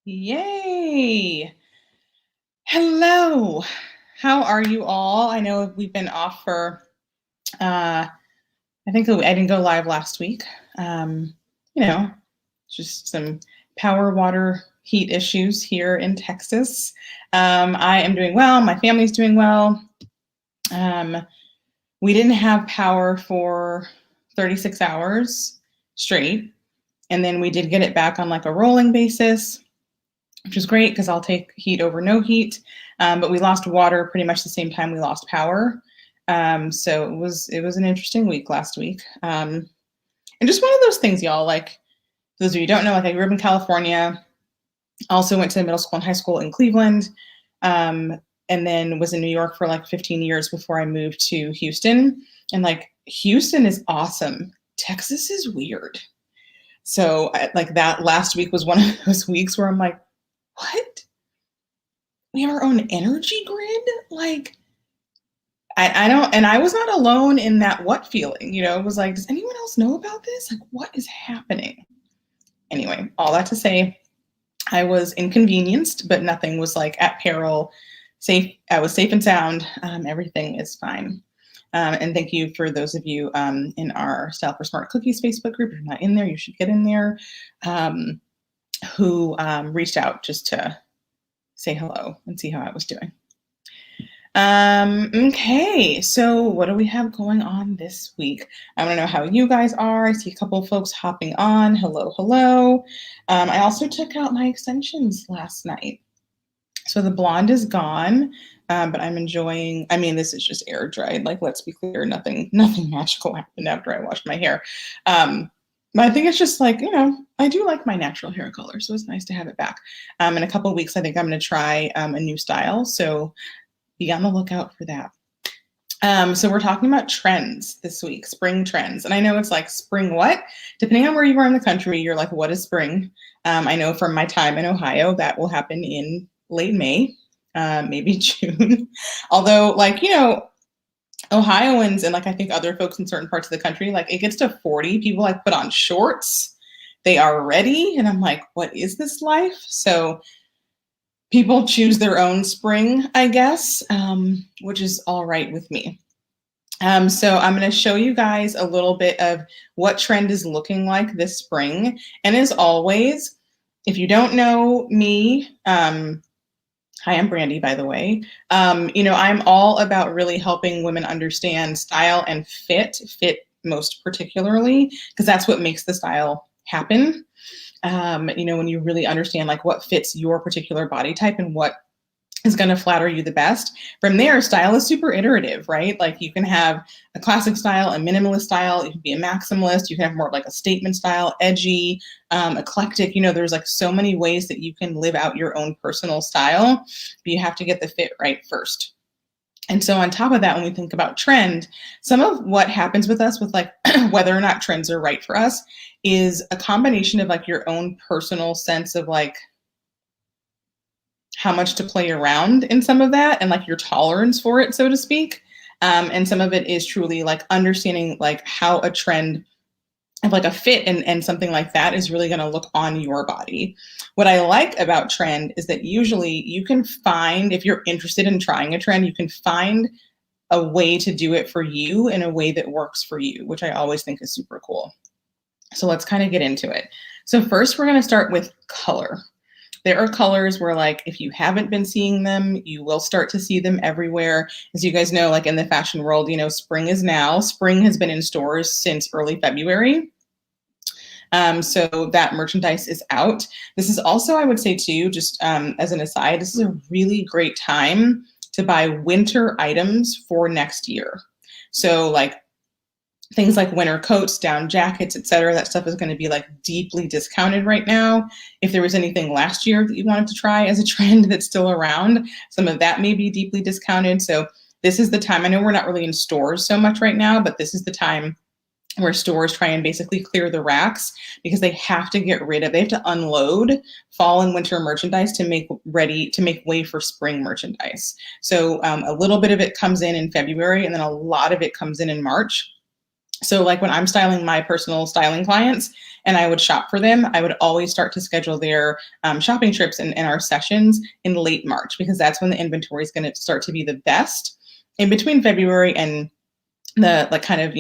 Yay! Hello. How are you all? I know we've been off for, I think I didn't go live last week. Um, you know, just some power, water, heat issues here in Texas. I am doing well. My family's doing well. Um, we didn't have power for 36 hours straight. And then we did get it back on like a rolling basis, which is great because I'll take heat over no heat. But we lost water pretty much the same time we lost power. So it was an interesting week last week. And just one of those things, y'all. Like for those of you who don't know, like I grew up in California, also went to middle school and high school in Cleveland, and then was in New York for like 15 years before I moved to Houston. And like Houston is awesome. Texas is weird. So like that last week was one of those weeks where I'm like, what? We have our own energy grid? Like, I don't, and I was not alone in that what feeling, it was like, does anyone else know about this? Like, what is happening? Anyway, all that to say, I was inconvenienced, but nothing was like at peril. Safe, I was safe and sound. Everything is fine. And thank you for those of you in our Style for Smart Cookies Facebook group. If you're not in there, you should get in there. Who reached out just to say hello and see how I was doing. Okay, so what do we have going on this week? I want to know how you guys are. I see a couple of folks hopping on. Hello, hello. I also took out my extensions last night. So the blonde is gone, but I'm enjoying, this is just air dried. Like, let's be clear, nothing magical happened after I washed my hair. But I think it's just like, I do like my natural hair color, so it's nice to have it back. In a couple of weeks, I think I'm going to try a new style, so be on the lookout for that. So we're talking about trends this week, spring trends. And I know it's like, spring what? Depending on where you are in the country, you're like, what is spring? I know from my time in Ohio, that will happen in late May, maybe June. Although, like, Ohioans and like I think other folks in certain parts of the country, like it gets to 40, people like put on shorts, they are ready, and I'm like, what is this life? So people choose their own spring, I guess, which is all right with me. So I'm going to show you guys a little bit of what trend is looking like this spring. And as always, if you don't know me, hi, I'm Brandy, by the way. I'm all about really helping women understand style and fit most particularly, because that's what makes the style happen. When you really understand like what fits your particular body type and what is going to flatter you the best. From there, style is super iterative, right? Like you can have a classic style, a minimalist style, you can be a maximalist, you can have more like a statement style, edgy, eclectic. There's like so many ways that you can live out your own personal style, but you have to get the fit right first. And so on top of that, when we think about trend, some of what happens with us with like whether or not trends are right for us is a combination of like your own personal sense of like how much to play around in some of that and like your tolerance for it, so to speak. And some of it is truly like understanding like how a trend of like a fit and something like that is really going to look on your body. What I like about trend is that usually you can find, if you're interested in trying a trend, you can find a way to do it for you in a way that works for you, which I always think is super cool. So let's kind of get into it. So first we're going to start with color. There are colors where like, if you haven't been seeing them, you will start to see them everywhere. As you guys know, like in the fashion world, spring is now. Spring has been in stores since early February. So that merchandise is out. This is also, I would say too, just as an aside, this is a really great time to buy winter items for next year. So like things like winter coats, down jackets, etc. That stuff is going to be like deeply discounted right now. If there was anything last year that you wanted to try as a trend that's still around, some of that may be deeply discounted. So this is the time. I know we're not really in stores so much right now, but this is the time where stores try and basically clear the racks because they have to they have to unload fall and winter merchandise to make way for spring merchandise. So a little bit of it comes in February, and then a lot of it comes in March. So like when I'm styling my personal styling clients, and I would shop for them, I would always start to schedule their shopping trips and our sessions in late March, because that's when the inventory is going to start to be the best. In between February and the like kind of,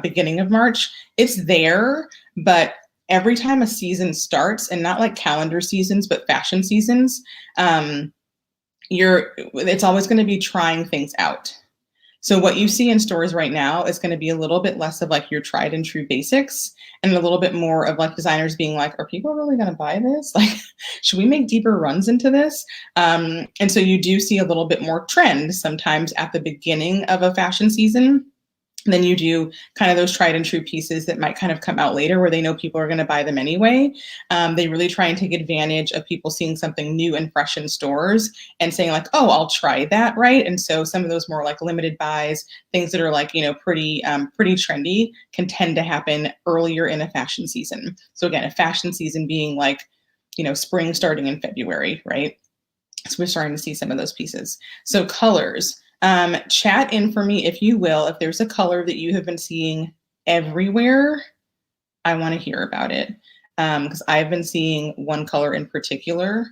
beginning of March, it's there, but every time a season starts, and not like calendar seasons, but fashion seasons, it's always going to be trying things out. So what you see in stores right now is going to be a little bit less of like your tried and true basics, and a little bit more of like designers being like, are people really going to buy this? Like, should we make deeper runs into this? And so you do see a little bit more trend sometimes at the beginning of a fashion season. Then you do kind of those tried and true pieces that might kind of come out later where they know people are going to buy them anyway. They really try and take advantage of people seeing something new and fresh in stores and saying like, oh, I'll try that, right? And so some of those more like limited buys, things that are like, pretty trendy, can tend to happen earlier in a fashion season. So again, a fashion season being like, spring starting in February, right? So we're starting to see some of those pieces. So colors. Chat in for me, if you will, if there's a color that you have been seeing everywhere, I want to hear about it. Because I've been seeing one color in particular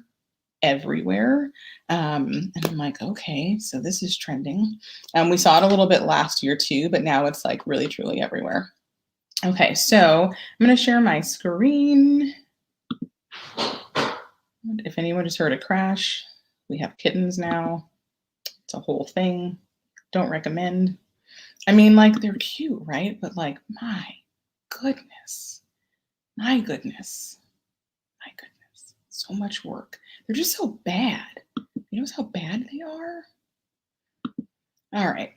everywhere. And I'm like, okay, so this is trending. We saw it a little bit last year too, but now it's like really, truly everywhere. Okay, so I'm going to share my screen. If anyone just heard a crash, we have kittens now. It's a whole thing. Don't recommend. I mean, like, they're cute, right? But like, my goodness, so much work. They're just so bad. You know how bad they are? All right.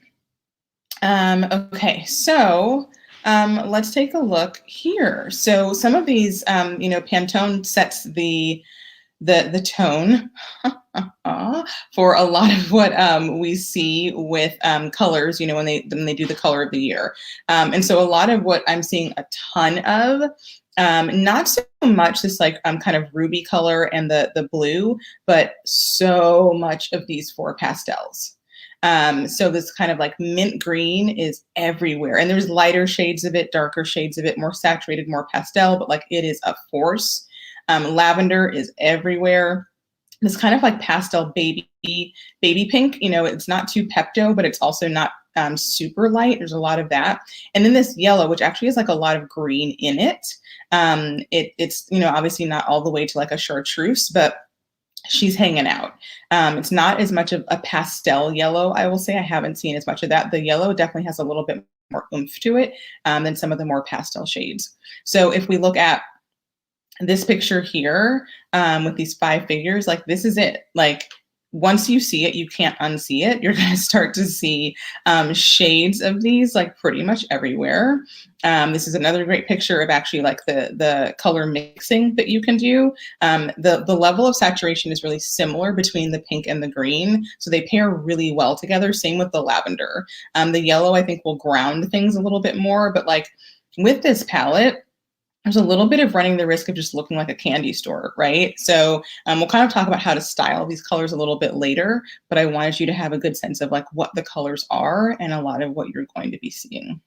Okay, so let's take a look here. So some of these, Pantone sets the tone for a lot of what we see with colors, when they do the color of the year. And so a lot of what I'm seeing a ton of, not so much this like kind of ruby color and the blue, but so much of these 4 pastels. So this kind of like mint green is everywhere, and there's lighter shades of it, darker shades of it, more saturated, more pastel, but like it is a force. Lavender is everywhere. This kind of like pastel baby pink, it's not too Pepto, but it's also not super light. There's a lot of that. And then this yellow, which actually has like a lot of green in it. It's, obviously not all the way to like a chartreuse, but she's hanging out. It's not as much of a pastel yellow, I will say. I haven't seen as much of that. The yellow definitely has a little bit more oomph to it than some of the more pastel shades. So if we look at this picture here with these 5 figures, like this is it. Like once you see it, you can't unsee it. You're going to start to see shades of these like pretty much everywhere. This is another great picture of actually like the color mixing that you can do. The level of saturation is really similar between the pink and the green. So they pair really well together. Same with the lavender. The yellow, I think, will ground things a little bit more. But like with this palette, there's a little bit of running the risk of just looking like a candy store, right? So we'll kind of talk about how to style these colors a little bit later, but I wanted you to have a good sense of like what the colors are and a lot of what you're going to be seeing.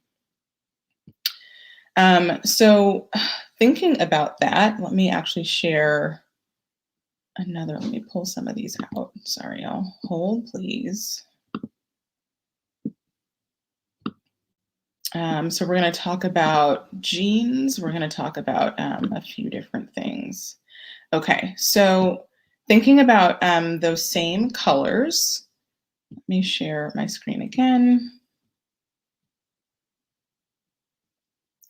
So thinking about that, let me actually share another, let me pull some of these out. Sorry, y'all, hold please. So we're going to talk about jeans. We're going to talk about a few different things. Okay, so thinking about those same colors, let me share my screen again.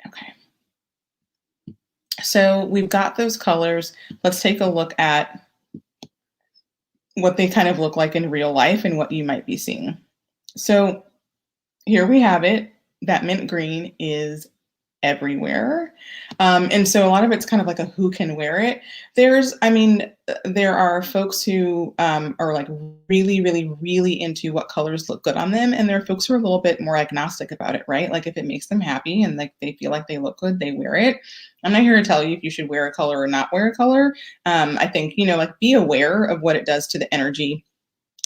Okay. So we've got those colors. Let's take a look at what they kind of look like in real life and what you might be seeing. So here we have it. That mint green is everywhere. And so a lot of it's kind of like a who can wear it. There are folks who are like really, really, really into what colors look good on them. And there are folks who are a little bit more agnostic about it, right? Like if it makes them happy and like they feel like they look good, they wear it. I'm not here to tell you if you should wear a color or not wear a color. I think, like be aware of what it does to the energy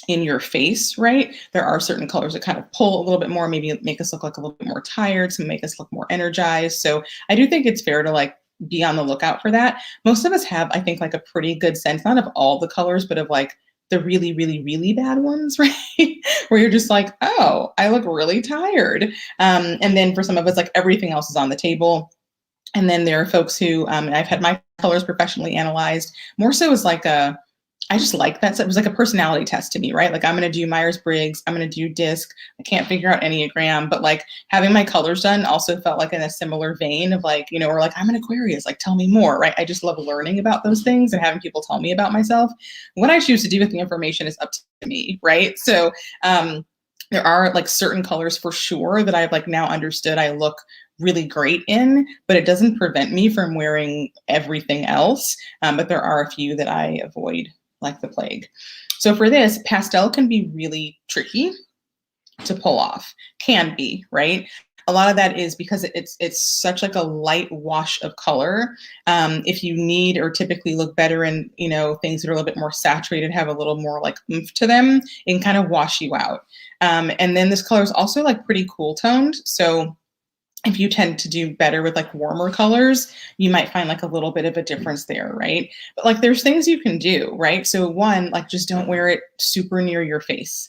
in your face, right? There are certain colors that kind of pull a little bit more, maybe make us look like a little bit more tired, some make us look more energized. So I do think it's fair to like be on the lookout for that. Most of us have, I think, like a pretty good sense, not of all the colors, but of like the really, really, really bad ones, right? Where you're just like, oh, I look really tired. And then for some of us, like everything else is on the table. And then there are folks who, I've had my colors professionally analyzed, more so as like I just like that. So it was like a personality test to me, right? Like I'm going to do Myers-Briggs, I'm going to do DISC. I can't figure out Enneagram, but like having my colors done also felt like in a similar vein of like, you know, or like I'm an Aquarius, like tell me more, right? I just love learning about those things and having people tell me about myself. What I choose to do with the information is up to me, right? So there are like certain colors for sure that I've like now understood I look really great in, but it doesn't prevent me from wearing everything else. But there are a few that I avoid like the plague. So for this, pastel can be really tricky to pull off. Can be, right? A lot of that is because it's such like a light wash of color. If you need or typically look better in, you know, things that are a little bit more saturated, have a little more like oomph to them, it can kind of wash you out. And then this color is also like pretty cool toned. So if you tend to do better with like warmer colors, you might find like a little bit of a difference there, right? But like there's things you can do, right? So one, like just don't wear it super near your face.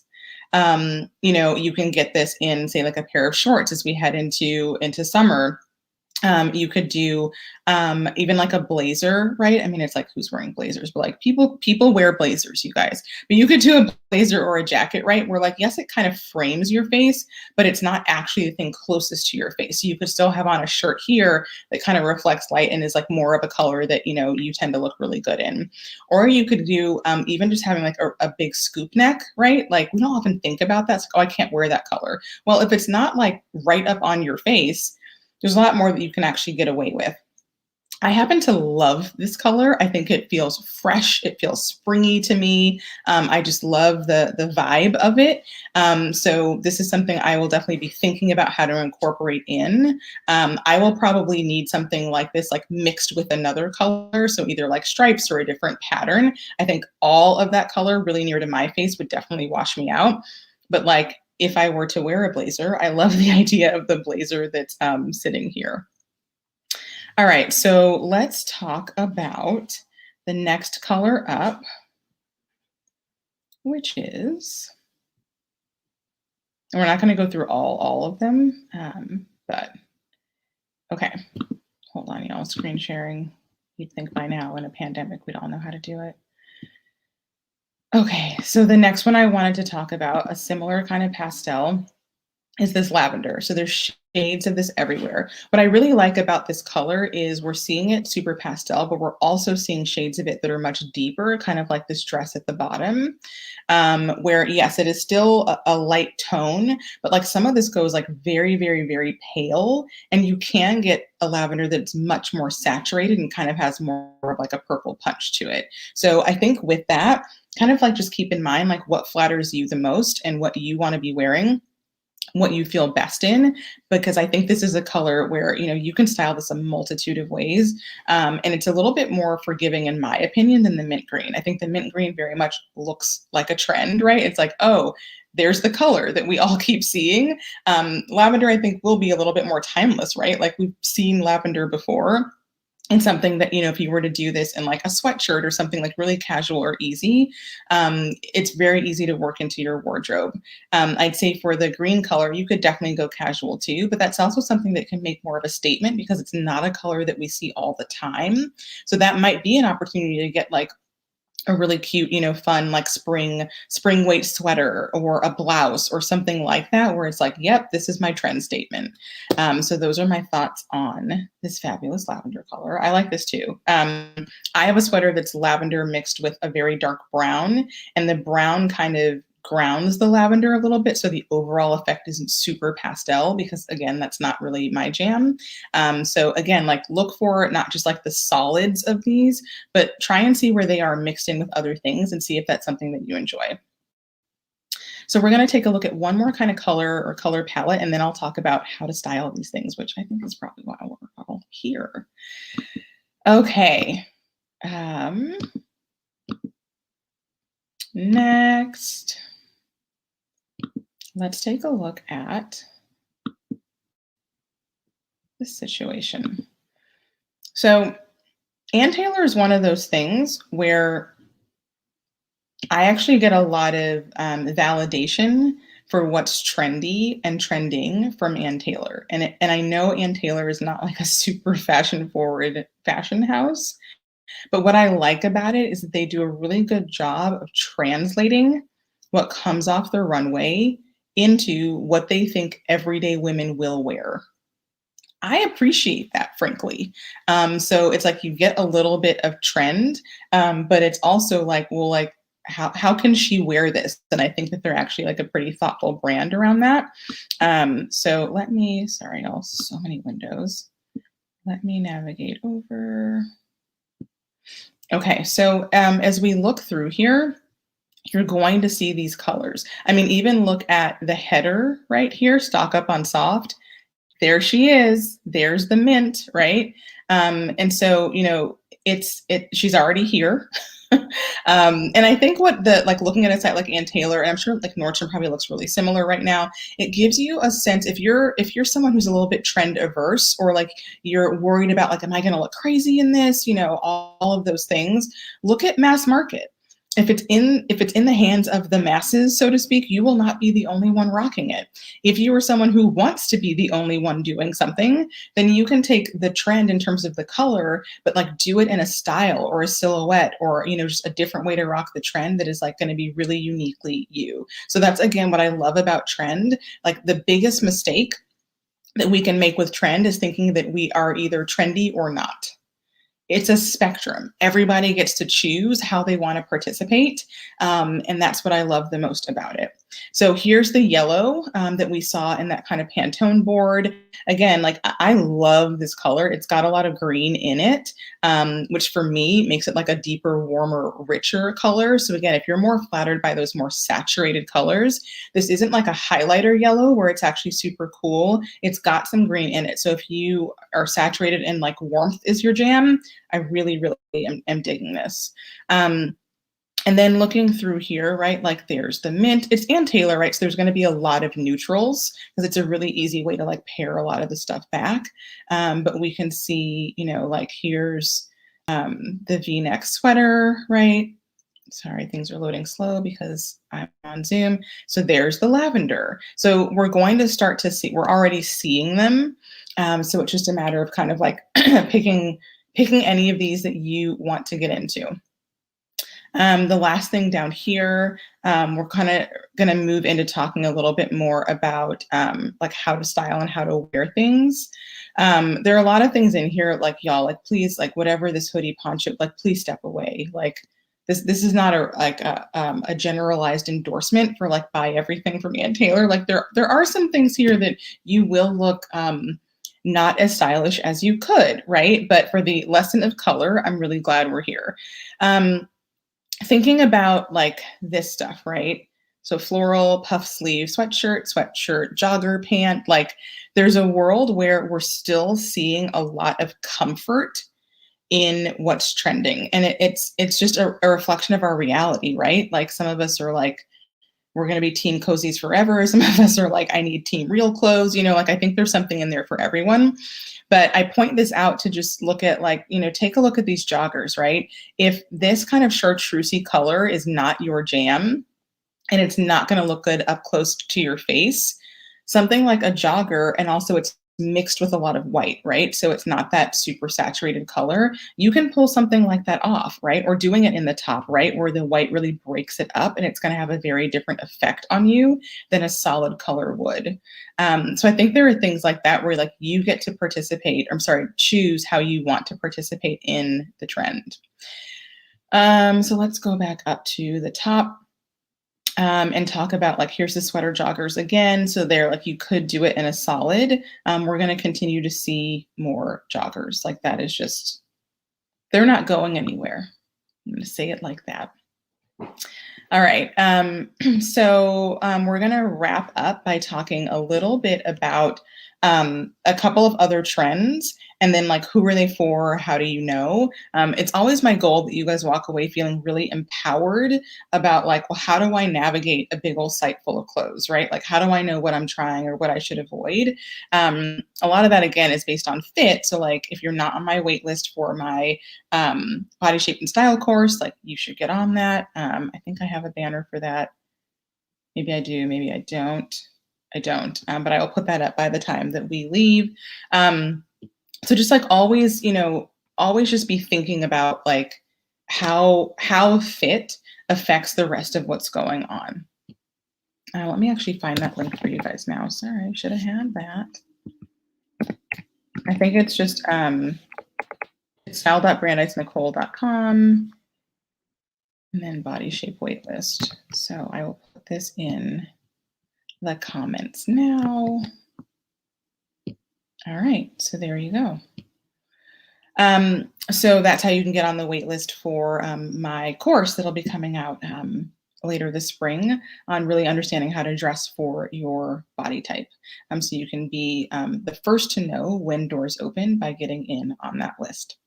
You know, you can get this in say like a pair of shorts as we head into summer. You could do even like a blazer, right? I mean, it's like who's wearing blazers, but like people wear blazers, you guys. But you could do a blazer or a jacket, right? Where like, yes, it kind of frames your face, but it's not actually the thing closest to your face. So you could still have on a shirt here that kind of reflects light and is like more of a color that, you know, you tend to look really good in. Or you could do even just having like a big scoop neck, right? Like we don't often think about that. It's like, oh, I can't wear that color. Well, if it's not like right up on your face, there's a lot more that you can actually get away with. I happen to love this color. I think it feels fresh. It feels springy to me. I just love the vibe of it. So this is something I will definitely be thinking about how to incorporate in. I will probably need something like this, like mixed with another color. So either like stripes or a different pattern. I think all of that color really near to my face would definitely wash me out. But like if I were to wear a blazer, I love the idea of the blazer that's sitting here. All right, so let's talk about the next color up, which is, and we're not going to go through all of them, but okay, hold on, y'all, screen sharing. You'd think by now in a pandemic, we'd all know how to do it. Okay, so the next one I wanted to talk about, a similar kind of pastel, is this lavender. So there's shades of this everywhere. What I really like about this color is we're seeing it super pastel, but we're also seeing shades of it that are much deeper, kind of like this dress at the bottom, where yes, it is still a light tone, but like some of this goes like very, very, very pale, and you can get a lavender that's much more saturated and kind of has more of like a purple punch to it. So I think with that, kind of like just keep in mind like what flatters you the most and what you want to be wearing, what you feel best in, because I think this is a color where, you know, you can style this a multitude of ways. And it's a little bit more forgiving in my opinion than the mint green. I think the mint green very much looks like a trend, right? It's like, oh, there's the color that we all keep seeing. Lavender, I think, will be a little bit more timeless, right? Like we've seen lavender before. And something that, you know, if you were to do this in like a sweatshirt or something like really casual or easy, it's very easy to work into your wardrobe. I'd say for the green color, you could definitely go casual too, but that's also something that can make more of a statement because it's not a color that we see all the time. So that might be an opportunity to get like a really cute, you know, fun, like spring weight sweater or a blouse or something like that, where it's like, yep, this is my trend statement. So those are my thoughts on this fabulous lavender color. I like this too. I have a sweater that's lavender mixed with a very dark brown, and the brown kind of grounds the lavender a little bit. So the overall effect isn't super pastel because again, that's not really my jam. So again, like look for not just like the solids of these, but try and see where they are mixed in with other things and see if that's something that you enjoy. So we're going to take a look at one more kind of color or color palette, and then I'll talk about how to style these things, which I think is probably why we're all here. Okay. Next, let's take a look at this situation. So Ann Taylor is one of those things where I actually get a lot of validation for what's trendy and trending from Ann Taylor. And I know Ann Taylor is not like a super fashion forward fashion house, but what I like about it is that they do a really good job of translating what comes off the runway into what they think everyday women will wear. I appreciate that, frankly. So it's like you get a little bit of trend, but it's also like, well, like how can she wear this? And I think that they're actually like a pretty thoughtful brand around that. So let me, sorry, y'all, so many windows. Let me navigate over. Okay, so as we look through here, you're going to see these colors. I mean, even look at the header right here, stock up on soft. There she is. There's the mint, right? And so, you know, she's already here. And I think what the like looking at a site like Ann Taylor, and I'm sure like Nordstrom probably looks really similar right now. It gives you a sense if you're someone who's a little bit trend averse or like you're worried about like, am I going to look crazy in this? You know, all of those things. Look at mass market. If it's in the hands of the masses, so to speak, you will not be the only one rocking it. If you are someone who wants to be the only one doing something, then you can take the trend in terms of the color, but like do it in a style or a silhouette or, you know, just a different way to rock the trend that is like going to be really uniquely you. So that's again what I love about trend. Like the biggest mistake that we can make with trend is thinking that we are either trendy or not. It's a spectrum. Everybody gets to choose how they want to participate. And that's what I love the most about it. So here's the yellow that we saw in that kind of Pantone board. Again, like I love this color. It's got a lot of green in it, which for me makes it like a deeper, warmer, richer color. So again, if you're more flattered by those more saturated colors, this isn't like a highlighter yellow where it's actually super cool. It's got some green in it. So if you are saturated and like warmth is your jam, I really, really am digging this. And then looking through here, right, like there's the mint. It's Ann Taylor, right? So there's going to be a lot of neutrals because it's a really easy way to like pare a lot of the stuff back. But we can see, you know, like here's the V-neck sweater, right? Sorry, things are loading slow because I'm on Zoom. So there's the lavender. So we're going to start to see, we're already seeing them. So it's just a matter of kind of like picking any of these that you want to get into. The last thing down here, we're kind of going to move into talking a little bit more about like how to style and how to wear things. There are a lot of things in here, like y'all, like please, like whatever this hoodie poncho, like please step away. Like this is not a generalized endorsement for like buy everything from Ann Taylor. Like there are some things here that you will look not as stylish as you could, right? But for the lesson of color, I'm really glad we're here. Thinking about like this stuff, right? So floral, puff sleeve, sweatshirt, jogger pant, like there's a world where we're still seeing a lot of comfort in what's trending. And it's just a reflection of our reality, right? Like some of us are like, we're going to be team cozies forever. Some of us are like, I need team real clothes, you know, like I think there's something in there for everyone. But I point this out to just look at like, you know, take a look at these joggers, right? If this kind of chartreusey color is not your jam and it's not going to look good up close to your face, something like a jogger, and also it's mixed with a lot of white, right? So it's not that super saturated color. You can pull something like that off, right? Or doing it in the top, right? Where the white really breaks it up and it's going to have a very different effect on you than a solid color would. So I think there are things like that where like you get to participate, choose how you want to participate in the trend. So let's go back up to the top. And talk about like, here's the sweater joggers again. So they're like, you could do it in a solid. We're going to continue to see more joggers. Like that is just, they're not going anywhere. I'm going to say it like that. All right. So we're going to wrap up by talking a little bit about a couple of other trends And then like, who are they for? How do you know? It's always my goal that you guys walk away feeling really empowered about like, well, how do I navigate a big old site full of clothes, right? Like, how do I know what I'm trying or what I should avoid? A lot of that, again, is based on fit. So like, if you're not on my wait list for my body shape and style course, like you should get on that. I think I have a banner for that. Maybe I do, maybe I don't. I don't, but I will put that up by the time that we leave. So just like always, always just be thinking about like how fit affects the rest of what's going on. Let me actually find that link for you guys now. Sorry, I should have had that. I think it's just it's style.brandeisnicole.com and then body shape waitlist. So I will put this in the comments now. All right, so there you go. So that's how you can get on the wait list for my course that'll be coming out later this spring on really understanding how to dress for your body type. So you can be the first to know when doors open by getting in on that list.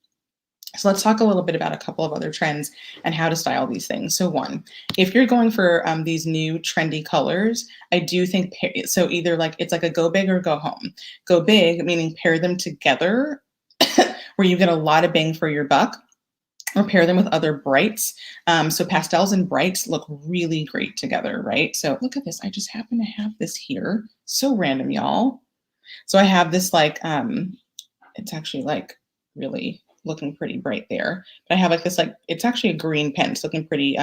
So let's talk a little bit about a couple of other trends and how to style these things. So one, if you're going for these new trendy colors, I do think, so either like, it's like a go big or go home. Go big, meaning pair them together where you get a lot of bang for your buck, or pair them with other brights. So pastels and brights look really great together, right? So look at this, I just happen to have this here. So random, y'all. So I have this like, it's actually like really looking pretty bright there. But I have like this, like, it's actually a green pen. It's looking pretty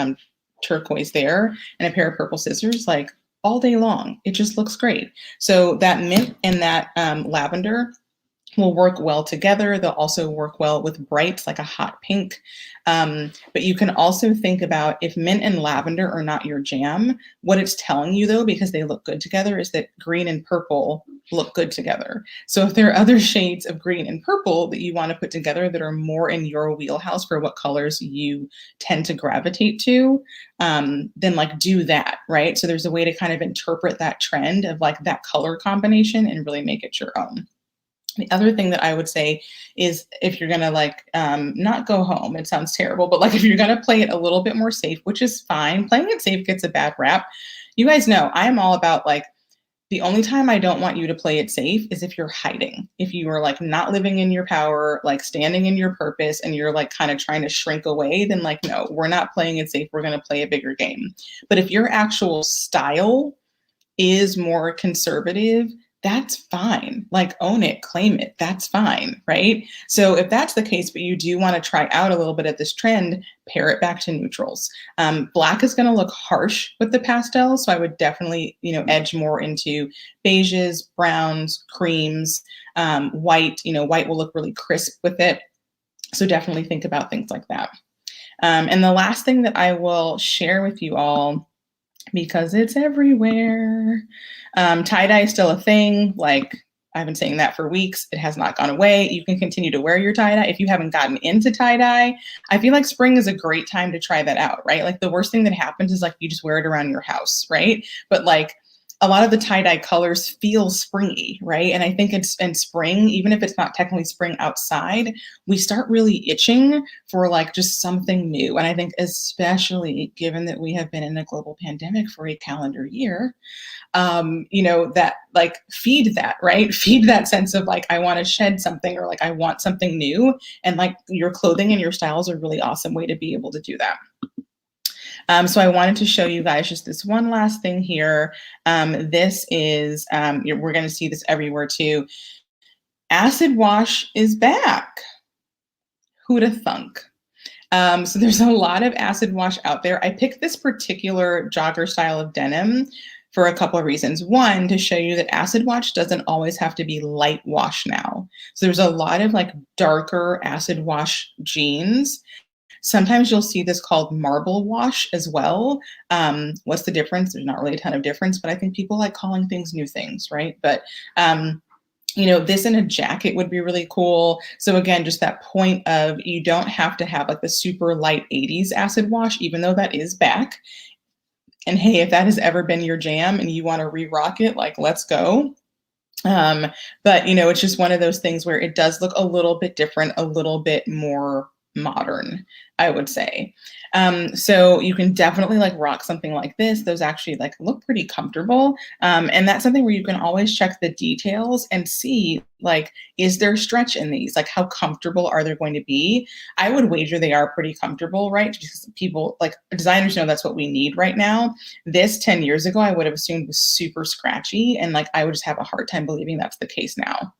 turquoise there, and a pair of purple scissors, like all day long. It just looks great. So that mint and that lavender will work well together. They'll also work well with brights like a hot pink. But you can also think about if mint and lavender are not your jam, what it's telling you though, because they look good together, is that green and purple look good together. So if there are other shades of green and purple that you want to put together that are more in your wheelhouse for what colors you tend to gravitate to, then like do that, right? So there's a way to kind of interpret that trend of like that color combination and really make it your own. The other thing that I would say is if you're going to like, not go home, it sounds terrible, but like if you're going to play it a little bit more safe, which is fine, playing it safe gets a bad rap. You guys know I am all about like, the only time I don't want you to play it safe is if you're hiding. If you are like not living in your power, like standing in your purpose, and you're like kind of trying to shrink away, then like, no, we're not playing it safe. We're going to play a bigger game. But if your actual style is more conservative, that's fine. Like own it, claim it, that's fine, right? So if that's the case, but you do want to try out a little bit of this trend, pair it back to neutrals. Black is going to look harsh with the pastels, so I would definitely, edge more into beiges, browns, creams, white. White will look really crisp with it. So definitely think about things like that. And the last thing that I will share with you all, because it's everywhere. Tie-dye is still a thing. Like I've been saying that for weeks. It has not gone away. You can continue to wear your tie-dye. If you haven't gotten into tie-dye, I feel like spring is a great time to try that out, right? Like the worst thing that happens is like you just wear it around your house, right? But like a lot of the tie-dye colors feel springy, right? And I think it's in spring, even if it's not technically spring outside, we start really itching for like just something new. And I think especially given that we have been in a global pandemic for a calendar year, that like feed that, right? Feed that sense of like, I want to shed something, or like, I want something new. And like your clothing and your styles are a really awesome way to be able to do that. So I wanted to show you guys just this one last thing here. This is, we're going to see this everywhere too. Acid wash is back. Who'da thunk? So there's a lot of acid wash out there. I picked this particular jogger style of denim for a couple of reasons. One, to show you that acid wash doesn't always have to be light wash now. So there's a lot of like darker acid wash jeans. Sometimes you'll see this called marble wash as well. What's the difference? There's not really a ton of difference, but I think people like calling things new things, right? But this in a jacket would be really cool. So again, just that point of you don't have to have like the super light 80s acid wash, even though that is back. And hey, if that has ever been your jam and you want to re-rock it, like let's go. Um, but it's just one of those things where it does look a little bit different, a little bit more modern, I would say. So you can definitely like rock something like this. Those actually like look pretty comfortable. And that's something where you can always check the details and see like, is there stretch in these? Like how comfortable are they going to be? I would wager they are pretty comfortable, right? Because people like designers know that's what we need right now. This 10 years ago, I would have assumed was super scratchy. And like, I would just have a hard time believing that's the case now.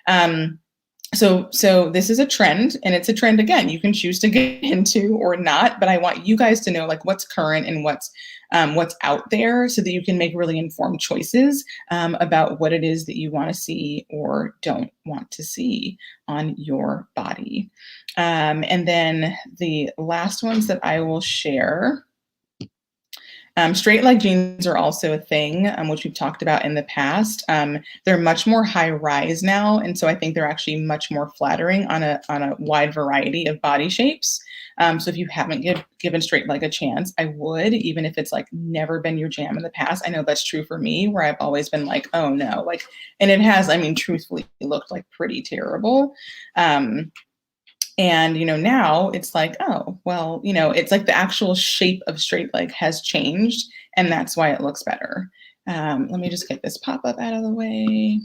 Um, so this is a trend, and it's a trend again you can choose to get into or not, but I want you guys to know like what's current and what's out there so that you can make really informed choices about what it is that you want to see or don't want to see on your body. And then the last ones that I will share. Straight leg jeans are also a thing, which we've talked about in the past. They're much more high rise now, and so I think they're actually much more flattering on a wide variety of body shapes. So if you haven't given straight leg a chance, I would, even if it's like never been your jam in the past. I know that's true for me, where I've always been like, oh no, like, and it has, I mean, truthfully looked like pretty terrible. And, now it's like, oh, well, it's like the actual shape of straight leg has changed, and that's why it looks better. Let me just get this pop-up out of the way.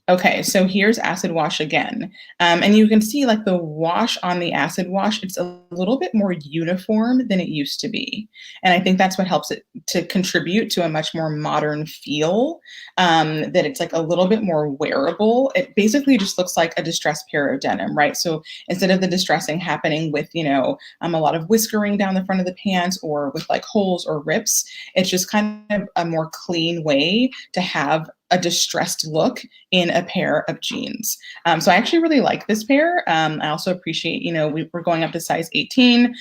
Okay, so here's acid wash again. And you can see like the wash on the acid wash, it's a little bit more uniform than it used to be. And I think that's what helps it to contribute to a much more modern feel, that it's like a little bit more wearable. It basically just looks like a distressed pair of denim, right? So instead of the distressing happening with, a lot of whiskering down the front of the pants or with like holes or rips, it's just kind of a more clean way to have a distressed look in a pair of jeans. So I actually really like this pair. I also appreciate, we're going up to size 18.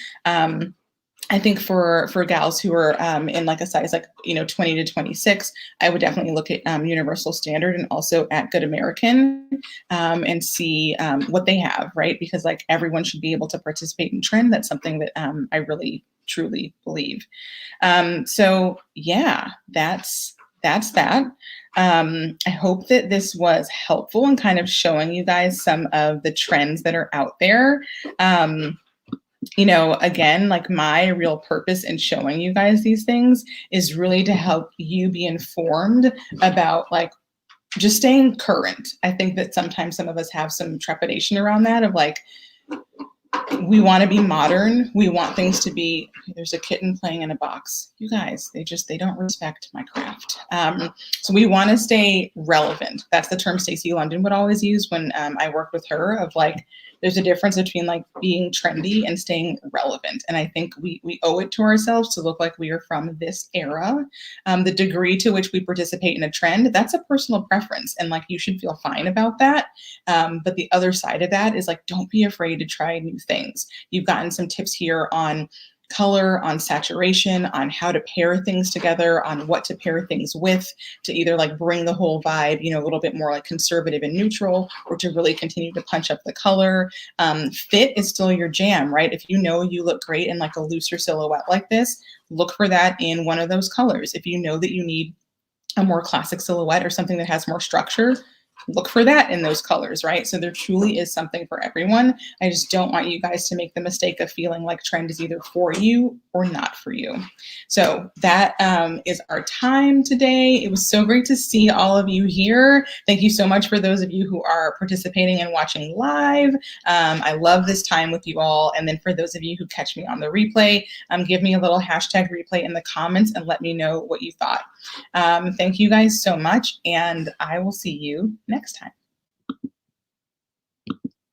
I think for gals who are in like a size like 20 to 26, I would definitely look at Universal Standard and also at Good American, and see what they have, right? Because like everyone should be able to participate in trend. That's something that I really truly believe. So yeah, that's that. I hope that this was helpful in kind of showing you guys some of the trends that are out there. Again, like my real purpose in showing you guys these things is really to help you be informed about like just staying current. I think that sometimes some of us have some trepidation around that of like, we want to be modern. We want things to be, there's a kitten playing in a box. You guys, they don't respect my craft. So we want to stay relevant. That's the term Stacey London would always use when I worked with her of like, there's a difference between like being trendy and staying relevant. And I think we owe it to ourselves to look like we are from this era. The degree to which we participate in a trend, that's a personal preference. And like, you should feel fine about that. But the other side of that is like, don't be afraid to try new things. You've gotten some tips here on color, on saturation, on how to pair things together, on what to pair things with to either like bring the whole vibe, a little bit more like conservative and neutral, or to really continue to punch up the color. Fit is still your jam, right? If you know you look great in like a looser silhouette like this, look for that in one of those colors. If you know that you need a more classic silhouette or something that has more structure, look for that in those colors, right? So there truly is something for everyone. I just don't want you guys to make the mistake of feeling like trend is either for you or not for you. So that is our time today. It was so great to see all of you here. Thank you so much for those of you who are participating and watching live. I love this time with you all. And then for those of you who catch me on the replay, give me a little hashtag replay in the comments and let me know what you thought. Thank you guys so much, and I will see you next time.